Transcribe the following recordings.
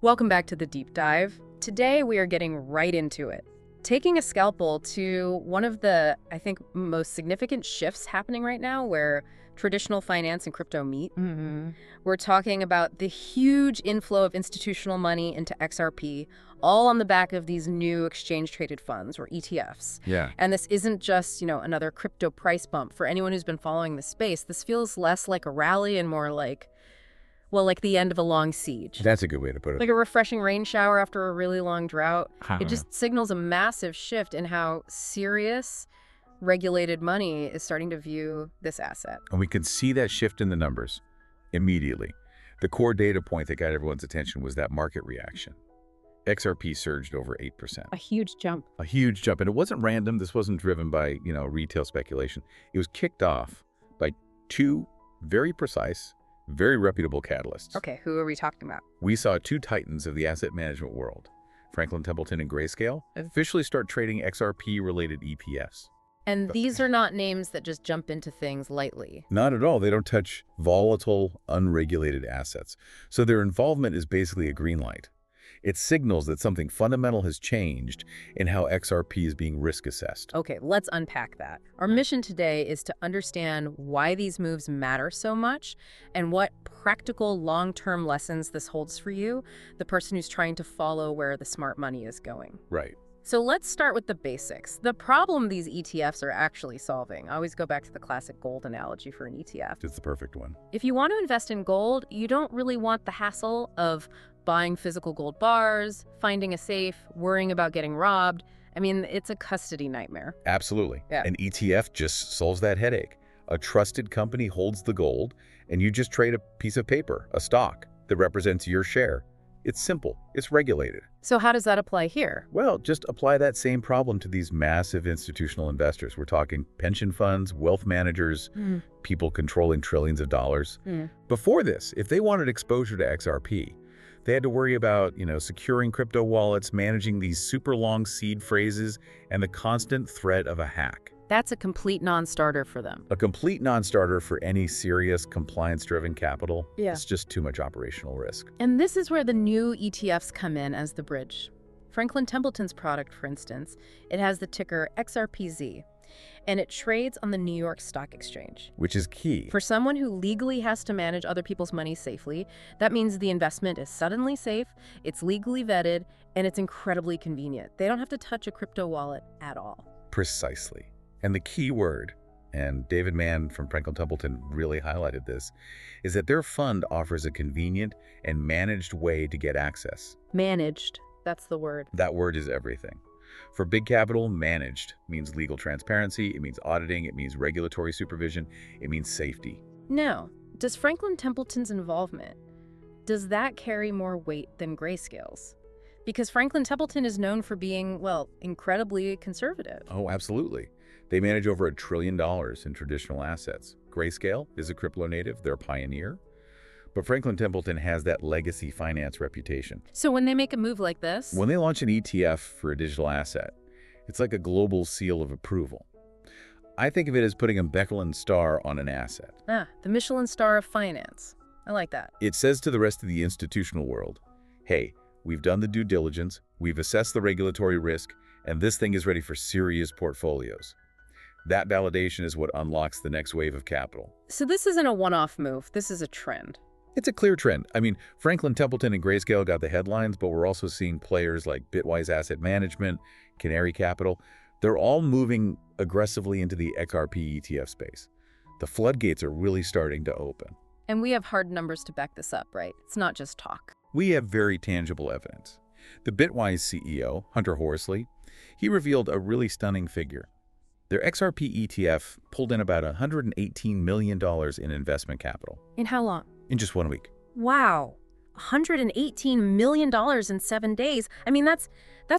Welcome back to the deep dive. Today we are getting right into it. Taking a scalpel to one of the, I think, most significant shifts happening right now where traditional finance and crypto meet. We're talking about the huge inflow of institutional money into XRP, all on the back of these new exchange-traded funds, or ETFs. Yeah. And this isn't just, another crypto price bump. For anyone who's been following the space, this feels less like a rally and more like, well, like the end of a long siege. That's a good way to put it. Like a refreshing rain shower after a really long drought. It just signals a massive shift in how serious regulated money is starting to view this asset. And we could see that shift in the numbers immediately. The core data point that got everyone's attention was that market reaction. XRP surged over 8%. A huge jump. A huge jump. And it wasn't random. This wasn't driven by, retail speculation. It was kicked off by two very precise, very reputable catalysts. Okay, who are we talking about? We saw two titans of the asset management world, Franklin Templeton and Grayscale, officially start trading XRP-related ETFs. And these are not names that just jump into things lightly. Not at all. They don't touch volatile, unregulated assets. So their involvement is basically a green light. It signals that something fundamental has changed in how XRP is being risk assessed. Okay, let's unpack that. Our mission today is to understand why these moves matter so much and what practical long-term lessons this holds for you, the person who's trying to follow where the smart money is going. Right. So let's start with the basics. The problem these ETFs are actually solving. I always go back to the classic gold analogy for an ETF. It's the perfect one. If you want to invest in gold, you don't really want the hassle of buying physical gold bars, finding a safe, worrying about getting robbed. I mean, it's a custody nightmare. Absolutely. Yeah. An ETF just solves that headache. A trusted company holds the gold, and you just trade a piece of paper, a stock, that represents your share. It's simple. It's regulated. So how does that apply here? Well, just apply that same problem to these massive institutional investors. We're talking pension funds, wealth managers, people controlling trillions of dollars. Before this, if they wanted exposure to XRP, they had to worry about, securing crypto wallets, managing these super long seed phrases, and the constant threat of a hack. That's a complete non-starter for them. A complete non-starter for any serious compliance-driven capital. Yeah. It's just too much operational risk. And this is where the new ETFs come in as the bridge. Franklin Templeton's product, for instance, it has the ticker XRPZ, and it trades on the New York Stock Exchange. Which is key. For someone who legally has to manage other people's money safely, that means the investment is suddenly safe, it's legally vetted, and it's incredibly convenient. They don't have to touch a crypto wallet at all. Precisely. And the key word, and David Mann from Franklin Templeton really highlighted this, is that their fund offers a convenient and managed way to get access. Managed, that's the word. That word is everything. For big capital, managed means legal transparency, it means auditing, it means regulatory supervision, it means safety. Now, does Franklin Templeton's involvement, does that carry more weight than Grayscale's? Because Franklin Templeton is known for being, well, incredibly conservative. Oh, absolutely. They manage over $1 trillion in traditional assets. Grayscale is a crypto native, they're a pioneer. But Franklin Templeton has that legacy finance reputation. So when they make a move like this... When they launch an ETF for a digital asset, it's like a global seal of approval. I think of it as putting a Michelin star on an asset. Ah, the Michelin star of finance. I like that. It says to the rest of the institutional world, hey, we've done the due diligence, we've assessed the regulatory risk, and this thing is ready for serious portfolios. That validation is what unlocks the next wave of capital. So this isn't a one-off move, this is a trend. It's a clear trend. I mean, Franklin Templeton and Grayscale got the headlines, but we're also seeing players like Bitwise Asset Management, Canary Capital. They're all moving aggressively into the XRP ETF space. The floodgates are really starting to open. And we have hard numbers to back this up, right? It's not just talk. We have very tangible evidence. The Bitwise CEO, Hunter Horsley, he revealed a really stunning figure. Their XRP ETF pulled in about $118 million in investment capital. In how long? In just 1 week. Wow. $118 million in 7 days. I mean, that's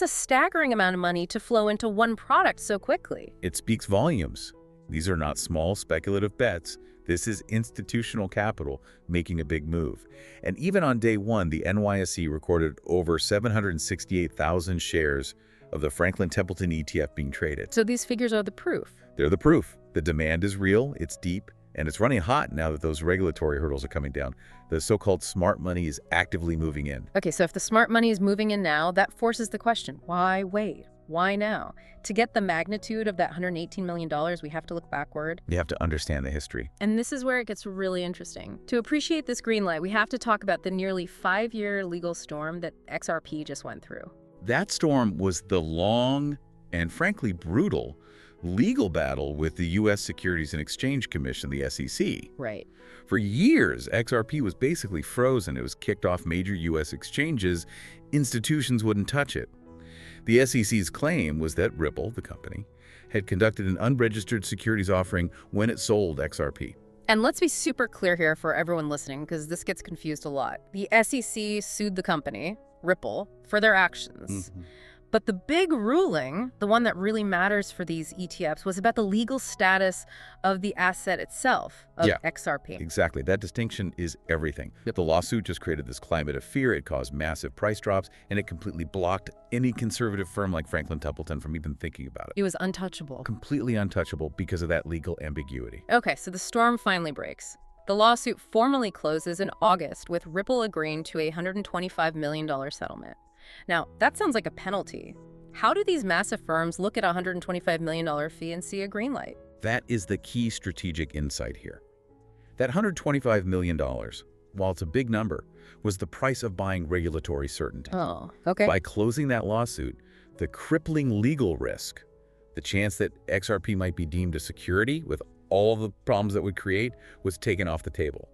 a staggering amount of money to flow into one product so quickly. It speaks volumes. These are not small speculative bets. This is institutional capital making a big move. And even on day one, the NYSE recorded over 768,000 shares of the Franklin Templeton ETF being traded. So these figures are the proof. They're the proof. The demand is real, it's deep, And it's running hot now that those regulatory hurdles are coming down. The so-called smart money is actively moving in. Okay, so if the smart money is moving in now, that forces the question, why wait? Why now? To get the magnitude of that $118 million, we have to look backward. You have to understand the history. And this is where it gets really interesting. To appreciate this green light, we have to talk about the nearly 5-year legal storm that XRP just went through. That storm was the long and frankly brutal legal battle with the U.S. Securities and Exchange Commission, the SEC. Right. For years, XRP was basically frozen. It was kicked off major U.S. exchanges. Institutions wouldn't touch it. The SEC's claim was that Ripple, the company, had conducted an unregistered securities offering when it sold XRP. And let's be super clear here for everyone listening, because this gets confused a lot. The SEC sued the company, Ripple, for their actions. But the big ruling, the one that really matters for these ETFs, was about the legal status of the asset itself, of XRP. Exactly. That distinction is everything. The lawsuit just created this climate of fear. It caused massive price drops, and it completely blocked any conservative firm like Franklin Templeton from even thinking about it. It was untouchable. Completely untouchable because of that legal ambiguity. Okay, so the storm finally breaks. The lawsuit formally closes in August, with Ripple agreeing to a $125 million settlement. Now, that sounds like a penalty. How do these massive firms look at a $125 million fee and see a green light? That is the key strategic insight here. That $125 million, while it's a big number, was the price of buying regulatory certainty. Oh, okay. By closing that lawsuit, the crippling legal risk, the chance that XRP might be deemed a security with all the problems that would create, was taken off the table.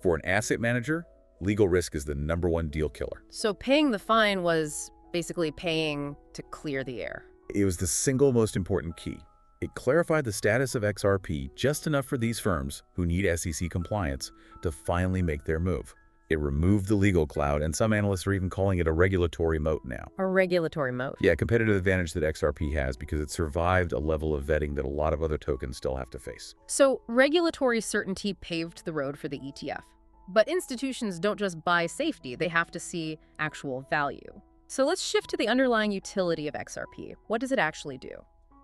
For an asset manager, legal risk is the #1 deal killer. So paying the fine was basically paying to clear the air. It was the single most important key. It clarified the status of XRP just enough for these firms who need SEC compliance to finally make their move. It removed the legal cloud, and some analysts are even calling it a regulatory moat now. A regulatory moat? Yeah, a competitive advantage that XRP has because it survived a level of vetting that a lot of other tokens still have to face. So regulatory certainty paved the road for the ETF. But institutions don't just buy safety, they have to see actual value. So let's shift to the underlying utility of XRP. What does it actually do?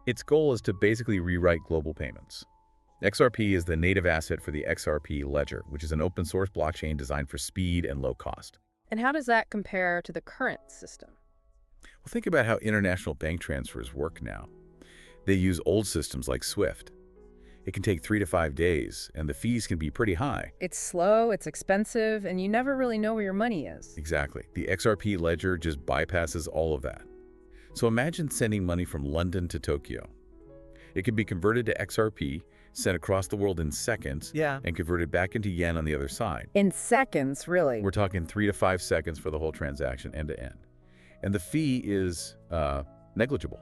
Its goal is to basically rewrite global payments. XRP is the native asset for the XRP Ledger, which is an open source blockchain designed for speed and low cost. And how does that compare to the current system? Well, think about how international bank transfers work now. They use old systems like SWIFT. It can take 3 to 5 days, and the fees can be pretty high. It's slow, it's expensive, and you never really know where your money is. Exactly. The XRP Ledger just bypasses all of that. So imagine sending money from London to Tokyo. It can be converted to XRP, sent across the world in seconds, and converted back into yen on the other side. In seconds, really? We're talking 3 to 5 seconds for the whole transaction end to end. And the fee is negligible,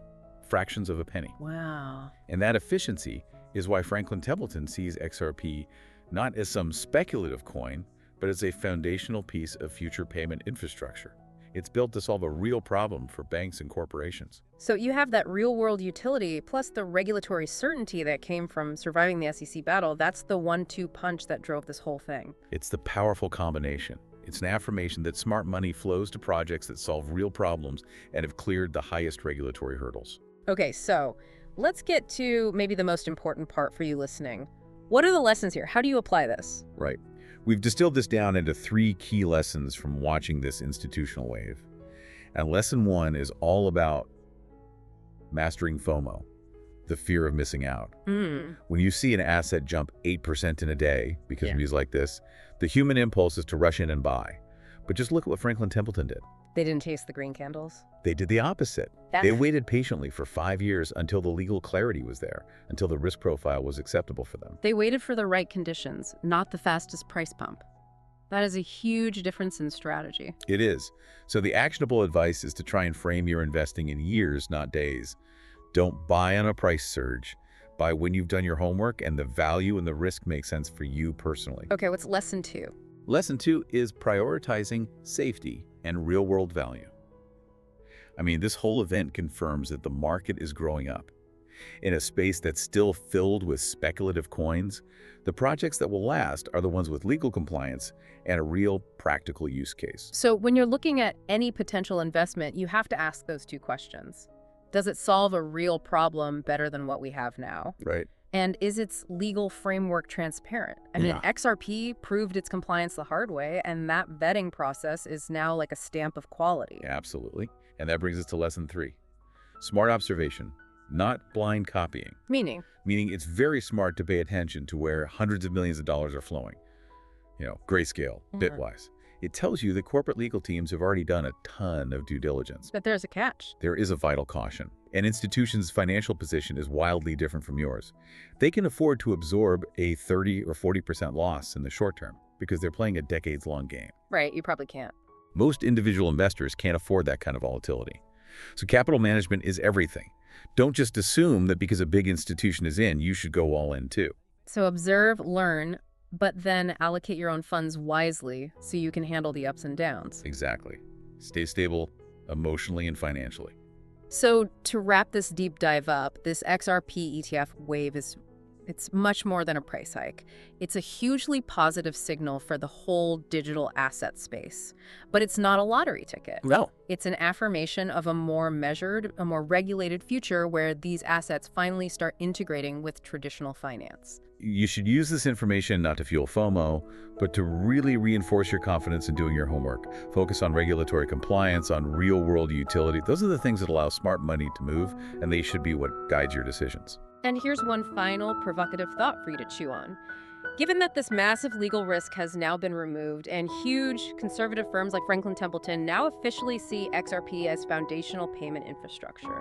fractions of a penny. Wow. And that efficiency is why Franklin Templeton sees XRP not as some speculative coin, but as a foundational piece of future payment infrastructure. It's built to solve a real problem for banks and corporations. So you have that real-world utility, plus the regulatory certainty that came from surviving the SEC battle. That's the 1-2 punch that drove this whole thing. It's the powerful combination. It's an affirmation that smart money flows to projects that solve real problems and have cleared the highest regulatory hurdles. Okay, so let's get to maybe the most important part for you listening. What are the lessons here? How do you apply this? Right. We've distilled this down into 3 key lessons from watching this institutional wave. And lesson 1 is all about mastering FOMO, the fear of missing out. When you see an asset jump 8% in a day because of news like this, the human impulse is to rush in and buy. But just look at what Franklin Templeton did. They didn't chase the green candles. They did the opposite. They waited patiently for 5 years until the legal clarity was there, until the risk profile was acceptable for them. They waited for the right conditions, not the fastest price pump. That is a huge difference in strategy. It is. So the actionable advice is to try and frame your investing in years, not days. Don't buy on a price surge. Buy when you've done your homework and the value and the risk make sense for you personally. Okay, what's lesson 2? Lesson 2 is prioritizing safety and real-world value. I mean, this whole event confirms that the market is growing up. In a space that's still filled with speculative coins, the projects that will last are the ones with legal compliance and a real practical use case. So when you're looking at any potential investment, you have to ask those 2 questions. Does it solve a real problem better than what we have now? Right. And is its legal framework transparent? I mean, Yeah. XRP proved its compliance the hard way, and that vetting process is now like a stamp of quality. Absolutely. And that brings us to lesson 3. Smart observation, not blind copying. Meaning? Meaning it's very smart to pay attention to where hundreds of millions of dollars are flowing. Grayscale, Bitwise. It tells you that corporate legal teams have already done a ton of due diligence. But there's a catch. There is a vital caution. An institution's financial position is wildly different from yours. They can afford to absorb a 30 or 40% loss in the short term because they're playing a decades-long game. Right, you probably can't. Most individual investors can't afford that kind of volatility. So capital management is everything. Don't just assume that because a big institution is in, you should go all in too. So observe, learn, but then allocate your own funds wisely so you can handle the ups and downs. Exactly. Stay stable emotionally and financially. So to wrap this deep dive up, this XRP ETF wave it's much more than a price hike. It's a hugely positive signal for the whole digital asset space. But it's not a lottery ticket. No. It's an affirmation of a more measured, a more regulated future where these assets finally start integrating with traditional finance. You should use this information not to fuel FOMO, but to really reinforce your confidence in doing your homework. Focus on regulatory compliance, on real-world utility. Those are the things that allow smart money to move, and they should be what guides your decisions. And here's one final provocative thought for you to chew on. Given that this massive legal risk has now been removed and huge conservative firms like Franklin Templeton now officially see XRP as foundational payment infrastructure,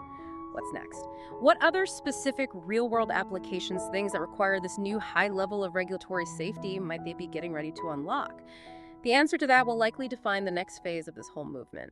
what's next? What other specific real-world applications, things that require this new high level of regulatory safety, might they be getting ready to unlock? The answer to that will likely define the next phase of this whole movement.